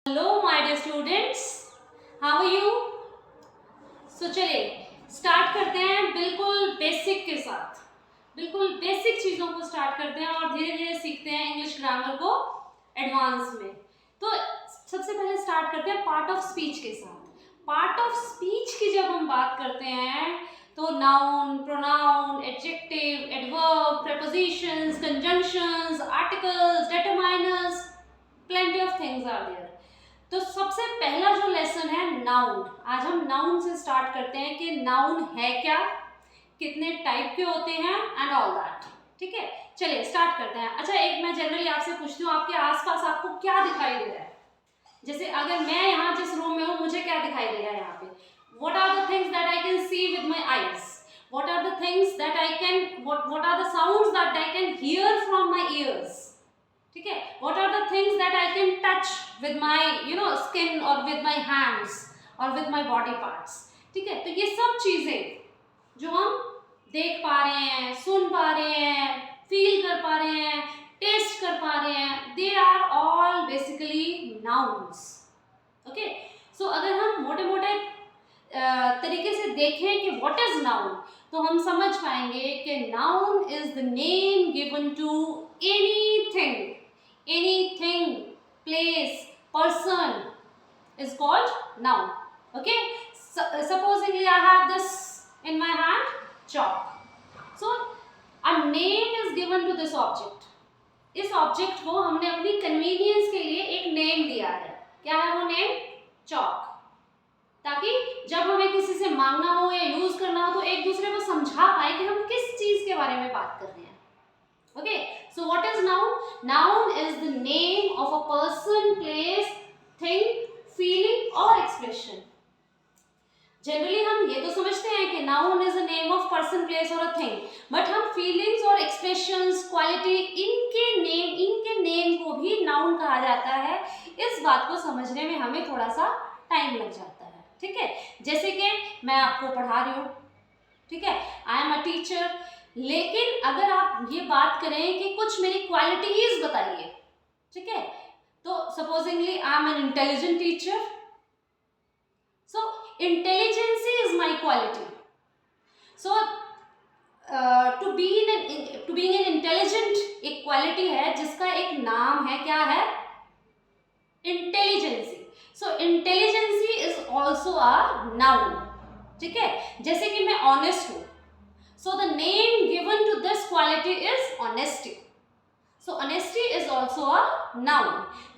Hello my dear students, how are you. चलिए start करते हैं बिल्कुल बेसिक के साथ। बिल्कुल बेसिक चीज़ों को स्टार्ट करते हैं और धीरे धीरे सीखते हैं इंग्लिश ग्रामर को एडवांस में। तो सबसे पहले स्टार्ट करते हैं पार्ट ऑफ स्पीच के साथ। पार्ट ऑफ स्पीच की जब हम बात करते हैं तो noun, pronoun, adjective, adverb, prepositions, conjunctions, articles, determiners, plenty of things are there। तो सबसे पहला जो लेसन है नाउन। आज हम नाउन से स्टार्ट करते हैं कि नाउन है क्या, कितने टाइप के होते हैं एंड ऑल दैट। ठीक है, चलिए स्टार्ट करते हैं। अच्छा, एक मैं जनरली आपसे पूछती हूँ, आपके आसपास आपको क्या दिखाई दे रहा है? जैसे अगर मैं यहाँ जिस रूम में हूँ मुझे क्या दिखाई दे रहा है यहाँ पे? What are the things that I can see with my eyes? What are the things that I can what are the sounds that I can hear from my ears? ठीक है, what are the things that I can touch with my skin or with my hands or with my body parts? ठीक है, तो ये सब चीजें जो हम देख पा रहे हैं, सुन पा रहे हैं, फील कर पा रहे हैं, टेस्ट कर पा रहे हैं, they are all basically nouns. Okay, so अगर हम मोटे मोटे तरीके से देखें कि व्हाट इज नाउन, तो हम समझ पाएंगे कि noun is the name given to anything, anything, place, person is called noun. Okay, supposingly I have this in my hand, chalk. So a name is given to this object. इस object को हमने अपनी convenience के लिए एक name दिया है। क्या है वो नेम? चॉक। ताकि जब हमें किसी से मांगना हो या यूज करना हो तो एक दूसरे को समझा पाए कि हम किस चीज के बारे में बात कर रहे हैं। Okay, so what is noun? Noun is the name of a person, place, thing, feeling or expression. Generally हम ये तो समझते हैं कि noun is a name of person, place or a thing, but हम feelings और expressions, quality इनके name को भी noun कहा जाता है। इस बात को समझने में हमें थोड़ा सा टाइम लग जाता है। ठीक है, जैसे कि मैं आपको पढ़ा रही हूँ, ठीक है, I am a teacher, लेकिन अगर आप ये बात करें कि कुछ मेरी क्वालिटीज बताइए, ठीक है, तो supposingly I am an intelligent teacher, so intelligency is my quality. So to being an intelligent एक क्वालिटी है जिसका एक नाम है, क्या है? Intelligency. So intelligency is also a noun. ठीक है, जैसे कि मैं ऑनेस्ट हूं, so the name given to this quality is honesty. So honesty is also a noun.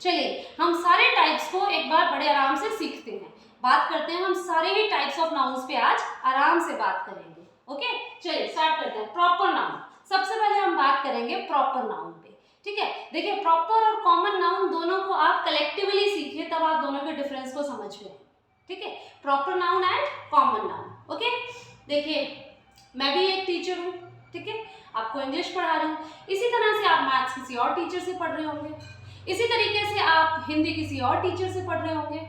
चलिए हम सारे टाइप्स को एक बार बड़े आराम से सीखते हैं, बात करते हैं। हम सारे ही टाइप्स ऑफ नाउन्स पे आज आराम से बात करेंगे। ओके, चलिए स्टार्ट करते हैं। प्रॉपर नाउन, सबसे पहले हम बात करेंगे प्रॉपर नाउन पे। ठीक है, देखिए प्रॉपर और कॉमन नाउन दोनों को आप कलेक्टिवली सीखिए, तब आप दोनों के डिफरेंस को समझ पाएंगे। ठीक है, proper noun and common noun. Okay, देखिए मैं भी एक टीचर हूँ, ठीक है, आपको इंग्लिश पढ़ा रही हूँ। इसी तरह से आप मैथ्स किसी और टीचर से पढ़ रहे होंगे, इसी तरीके से आप हिंदी किसी और टीचर से पढ़ रहे होंगे,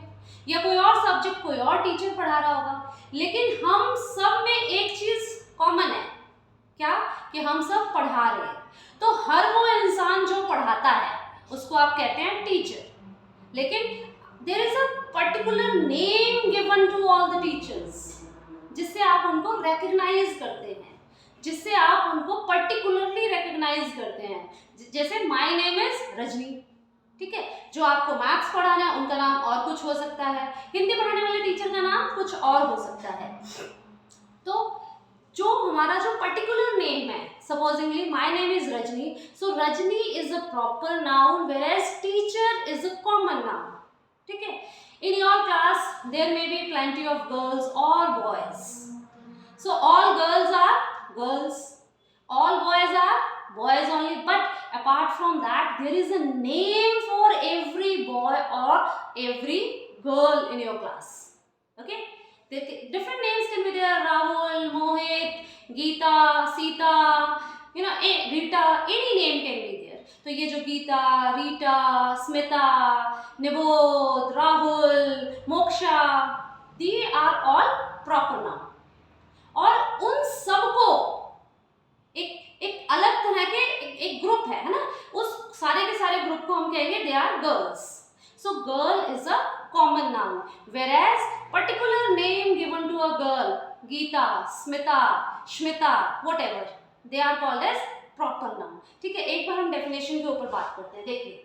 या कोई और सब्जेक्ट कोई और टीचर पढ़ा रहा होगा। लेकिन हम सब में एक चीज कॉमन है, क्या? कि हम सब पढ़ा रहे हैं। तो हर वो इंसान जो पढ़ाता है उसको आप कहते हैं टीचर। लेकिन there is a particular name given to all the teachers, जिससे आप उनको रिकग्नाइज करते हैं, जिससे आप उनको पर्टिकुलरली रिकग्नाइज करते हैं। जैसे माय नेम इज रजनी, ठीक है, जो आपको मैथ्स पढ़ाना है उनका नाम और कुछ हो सकता है, हिंदी पढ़ाने वाले टीचर का नाम कुछ और हो सकता है। तो जो हमारा जो पर्टिकुलर नेम है, supposedly my name is Rajni, so Rajni is a proper noun whereas teacher is a common noun. ठीक है, in your class there may be plenty of girls or boys, so all girls are girls, all boys are boys only, but apart from that there is a name for every boy or every girl in your class. Okay, different names can be there: Rahul, Mohit, Geeta, Sita, Rita, any name can be there. तो ये जो Geeta, Rita, Smita, Nibodh, Rahul, Moksha, they are all proper noun. और उन सबको एक अलग तरह के एक ग्रुप है ना, उस सारे के सारे ग्रुप को हम कहेंगे they are girls. So girl is a common noun, whereas particular name given to a girl, Geeta, Smita, Shmita, whatever, they are called as proper noun. ठीक है, एक बार हम डेफिनेशन के ऊपर बात करते हैं. देखिए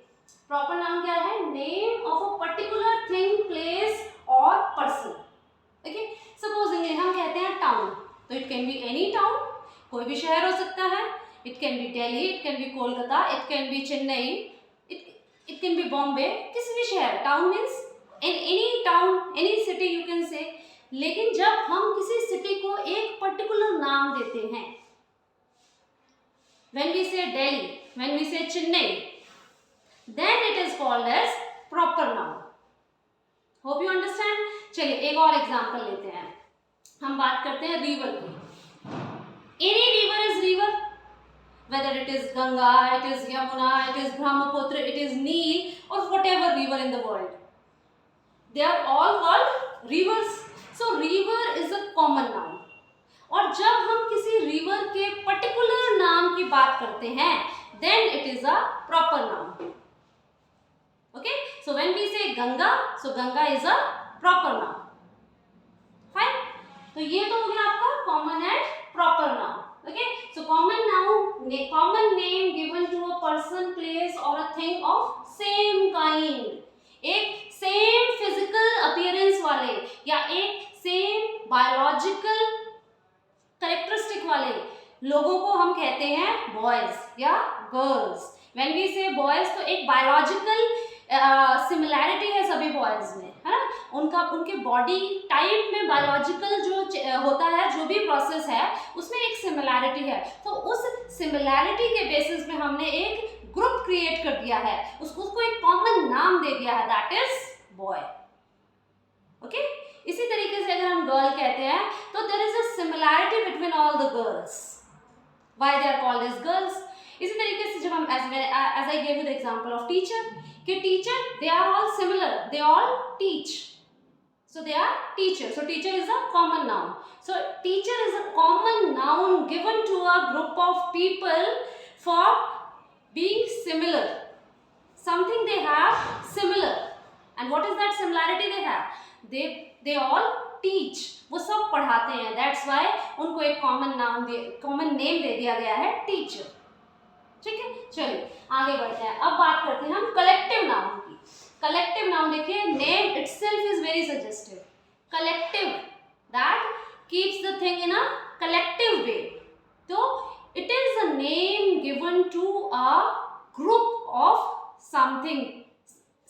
प्रॉपर नाउन क्या है? Name of a particular thing, place और पर्सन. ओके, सपोजिंगली हम कहते हैं टाउन, तो it can be any town, कोई भी शहर हो सकता है. It can be Delhi, it can be Kolkata, it can be Chennai, it can be Bombay, किसी भी शहर. Town means in any town, any city you can say. लेकिन जब हम किसी सिटी को एक पर्टिकुलर नाम देते हैं, when we say Delhi, when we say Chennai, then it is called as proper noun. Hope you understand. चलिए एक और एग्जांपल लेते हैं. हम बात करते हैं रिवर की. Any river is river, whether it is Ganga, it is Yamuna, it is Brahmaputra, it is Nile, or whatever river in the world. They are all called rivers. So river is a common noun. और जब हम किसी river के particular नाम की बात करते हैं, then it is a proper noun. Okay, so when we say Ganga, so Ganga is a proper noun. Fine. तो ये तो हो गया आपका common and proper noun. Okay, so common noun, common name given to a person, place or a thing of same kind. एक same physical appearance वाले या एक same biological कैरेक्टरिस्टिक वाले लोगों को हम कहते हैं बॉयज या गर्ल्स. व्हेन वी से बॉयज, तो एक बायोलॉजिकल सिमिलैरिटी है सभी बॉयज में, है ना. उनके बॉडी टाइप में बायोलॉजिकल जो होता है, जो भी प्रोसेस है उसमें एक सिमिलैरिटी है. तो उस सिमिलैरिटी के बेसिस पे हमने एक ग्रुप क्रिएट कर दिया है, उसको एक कॉमन नाम दे दिया है, दैट इज बॉय. ओके, इसी तरीके से अगर हम गर्ल कहते हैं तो there is a similarity between all the girls, why they are called as girls. इसी तरीके से जब हम as I gave you the example of teacher, कि teacher they are all similar, they all teach, so they are teacher. So teacher is a common noun. So teacher is a common noun given to a group of people for being similar, something they have similar. And what is that similarity they have? they all teach, वो सब पढ़ाते हैं. That's why उनको एक common name दे दिया गया है, teacher. ठीक है, चलिए आगे बढ़ते हैं. अब बात करते हैं हम कलेक्टिव नाउन की. कलेक्टिव नाउन देखिए, name itself is very suggestive. Collective, that keeps the thing in a collective way. तो it is a name given to a group of something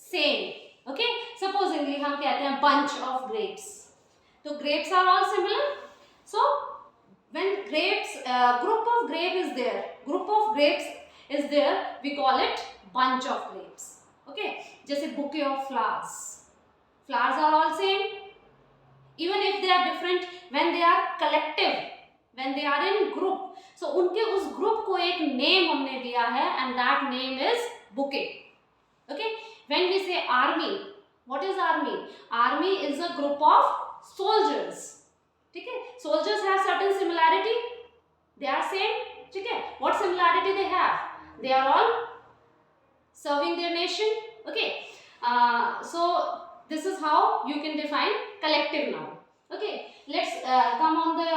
same. Okay, supposingly हम कहते हैं bunch of grapes, तो grapes are all similar. So when grapes, group of grapes is there, we call it bunch of grapes. Okay, जैसे bouquet of flowers are all same, even if they are different. When they are collective, when they are in group, so उनके उस group को एक name हमने दिया है, and that name is bouquet. Okay, when we say army, what is army? Army is a group of soldiers. ठीक है, soldiers have certain similarity, they are same. ठीक है, what similarity they have? They are all serving their nation. Okay, so this is how you can define collective noun. Okay, let's come on the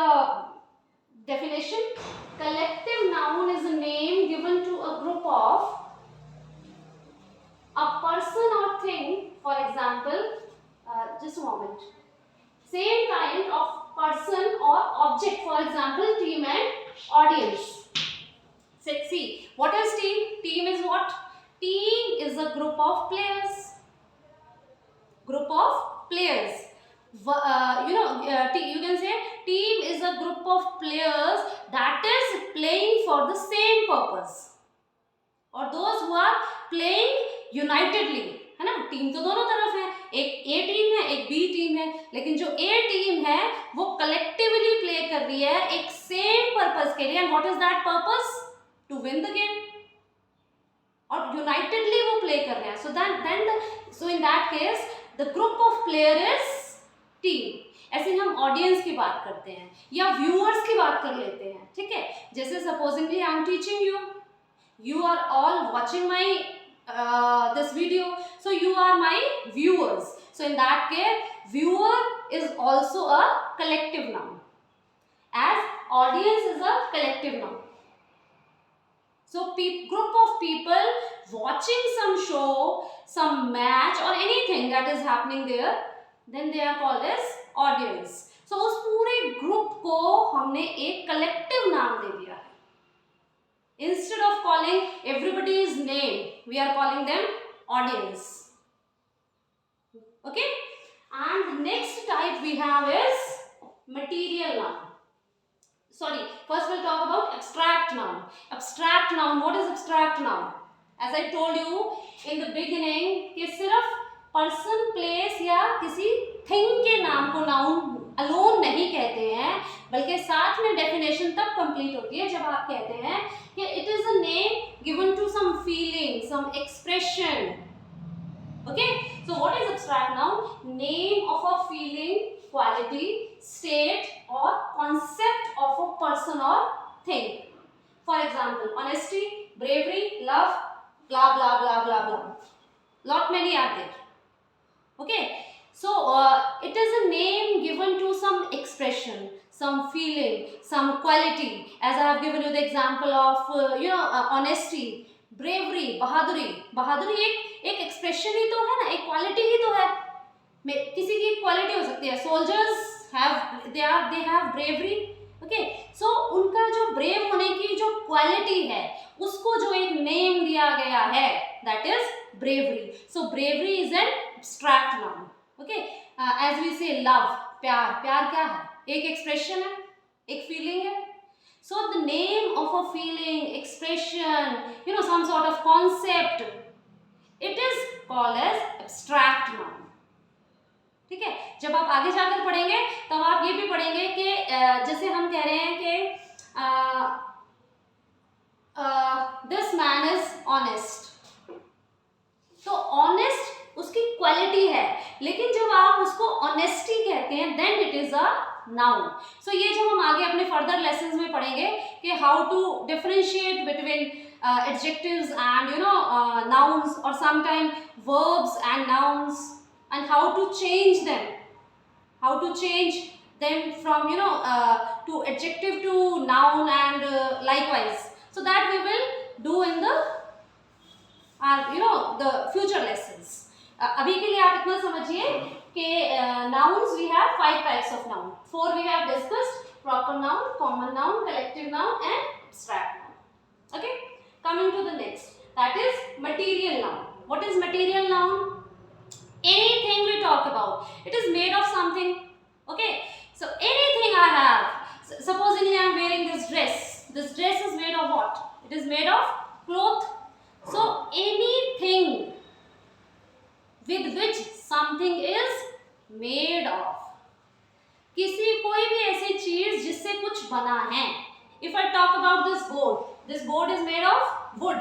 definition. Collective noun is a name given to a group of a person or thing. For example, just a moment, same kind of person or object. For example, team and audience. See, what is team? Team is what? Team is a group of players. Group of players. You can say team is a group of players that is playing for the same purpose, or those who are playing unitedly, है ना. Team तो दोनों तरफ है, एक ए team है, एक B team है, लेकिन जो ए टीम है वो कलेक्टिवली प्ले कर रही है एक सेम पर्पस के लिए. And what is that purpose? To win the game. और यूनाइटेडली वो प्ले कर रहे हैं. So in that case the group of player is team. ऐसे हम ऑडियंस की बात करते हैं या व्यूअर्स की बात कर लेते हैं. ठीक है, जैसे supposedly I am teaching you, you are all watching my this video, so you are my viewers. So in that case, viewer is also a collective noun, as audience is a collective noun. So group of people watching some show, some match or anything that is happening there, then they are called as audience. So उस पूरे group को हमने एक collective नाम दे दिया है. Instead of calling everybody's name, we are calling them audience. Okay? And the next type we have is material noun. Sorry, first we'll talk about abstract noun. Abstract noun, what is abstract noun? As I told you in the beginning, कि सिर्फ person, place या किसी thing के नाम को noun alone नहीं कहते हैं, बल्कि साथ में definition तब complete होती है जब आप कहते हैं कि it is a name given to some feeling, some expression. Okay, so what is abstract noun? Name of a feeling, quality, state or concept of a person or thing. For example, honesty, bravery, love, blah blah blah blah blah. Lot many are there. Okay, so it is a name given to some expression, some feeling, some quality. As I have given you the example of honesty, bravery, बहादुरी. बहादुरी एक expression ही तो है ना, एक quality ही तो है. किसी की क्वालिटी हो सकती है. Soldiers they have bravery. Okay, so उनका जो ब्रेव होने की जो क्वालिटी है उसको जो एक नेम दिया गया है, that is bravery. So bravery is an abstract noun. Okay, as we say love, प्यार. प्यार क्या है? एक एक्सप्रेशन है, एक फीलिंग है. So the name of a feeling, expression, some sort of concept, it is called as abstract noun. ठीक है. जब आप आगे जाकर पढ़ेंगे तब आप ये भी पढ़ेंगे कि जैसे हम कह रहे हैं कि दिस मैन इज ऑनेस्ट. तो ऑनेस्ट उसकी क्वालिटी है, लेकिन जब आप उसको ऑनेस्टी कहते हैं then it is a noun. So ये जब हम आगे अपने फर्दर लेसन्स में पढ़ेंगे कि how to differentiate between adjectives and nouns or sometimes verbs and nouns, and how to change them from to adjective to noun and likewise. So that we will do in the the future lessons. अभी के लिए आप इतना समझिए कि nouns we have 5 types of noun. 4 we have discussed: proper noun, common noun, collective noun and abstract noun. Okay, coming to the next, that is material noun. What is material noun? Anything we talk about, it is made of something. Okay, so anything I have, supposingly I am wearing this dress is made of what? It is made of cloth. So anything with which something is made of, कोई भी ऐसी चीज जिससे कुछ बना है. If I talk about this board is made of wood.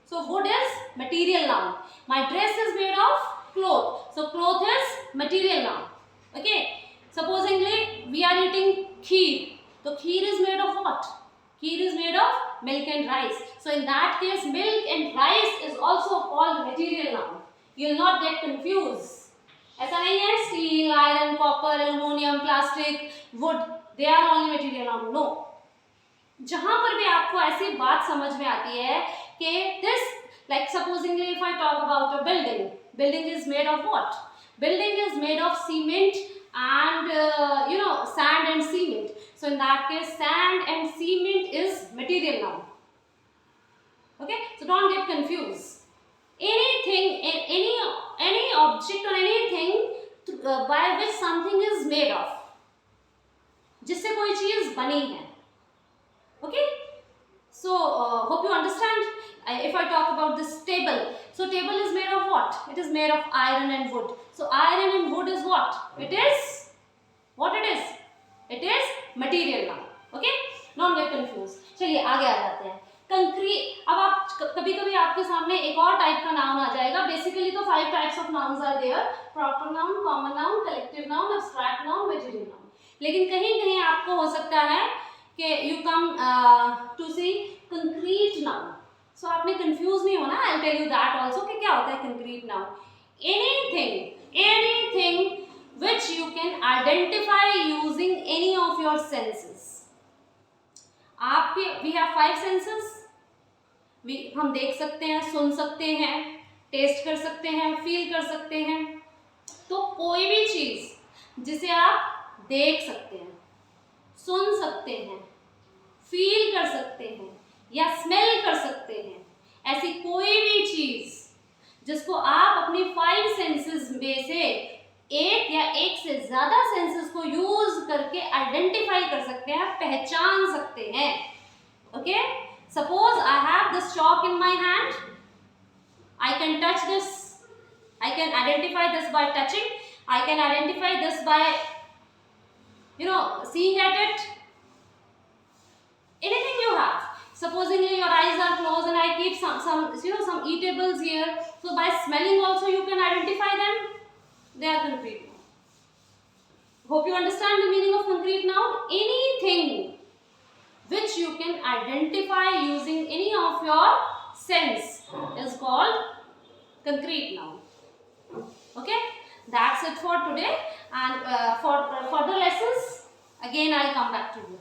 So wood is material noun. My dress is made of cloth. So cloth is material noun. Okay. Supposingly we are eating kheer. So kheer is made of what? Kheer is made of milk and rice. So in that case, milk and rice is also called material noun. You will not get confused. ऐसा नहीं है steel, iron, copper, aluminum, plastic, wood, they are only material noun. No. जहाँ पर भी आपको ऐसी बात समझ में आती है कि this, like supposingly if I talk about a building is made of what? Building is made of cement and sand and cement. So in that case, sand and cement is material noun. Okay, so don't get confused. Anything, any object or anything by which something is made of, जिससे कोई चीज बनी है. Okay, so hope you understand. If I talk about this table, so table is made of what? It is made of iron and wood. So iron and wood is what? It is what it is? It is material noun. Okay, don't get confused. चलिए आगे आ जाते हैं. Concrete. अब आप कभी कभी आपके सामने एक और टाइप का नाउन आ जाएगा. बेसिकली तो 5 types of nouns are there: proper noun, common noun, collective noun, abstract noun, material noun. लेकिन कहीं कहीं आपको हो सकता है कि you come to see concrete noun. So आपने कंफ्यूज नहीं होना. I will tell you that also कि क्या होता है concrete noun. anything which you can identify using any of your senses. आपके we have 5 senses. हम देख सकते हैं, सुन सकते हैं, टेस्ट कर सकते हैं, फील कर सकते हैं. तो कोई भी चीज जिसे आप देख सकते हैं, सुन सकते हैं, फील कर सकते हैं या स्मेल कर सकते हैं, ऐसी कोई भी चीज जिसको आप अपनी 5 सेंसेस में से एक या एक से ज्यादा सेंसेस को यूज करके आइडेंटिफाई कर सकते हैं, पहचान सकते हैं. Okay, suppose I have this chalk in my hand. I can touch this. I can identify this by touching. I can identify this by, seeing at it. Anything you have. Supposingly your eyes are closed and I keep some eatables here. So by smelling also you can identify them. They are concrete noun. Hope you understand the meaning of concrete noun. Anything which you can identify using any of your sense is called concrete noun. Okay, that's it for today, and for further lessons again I'll come back to you.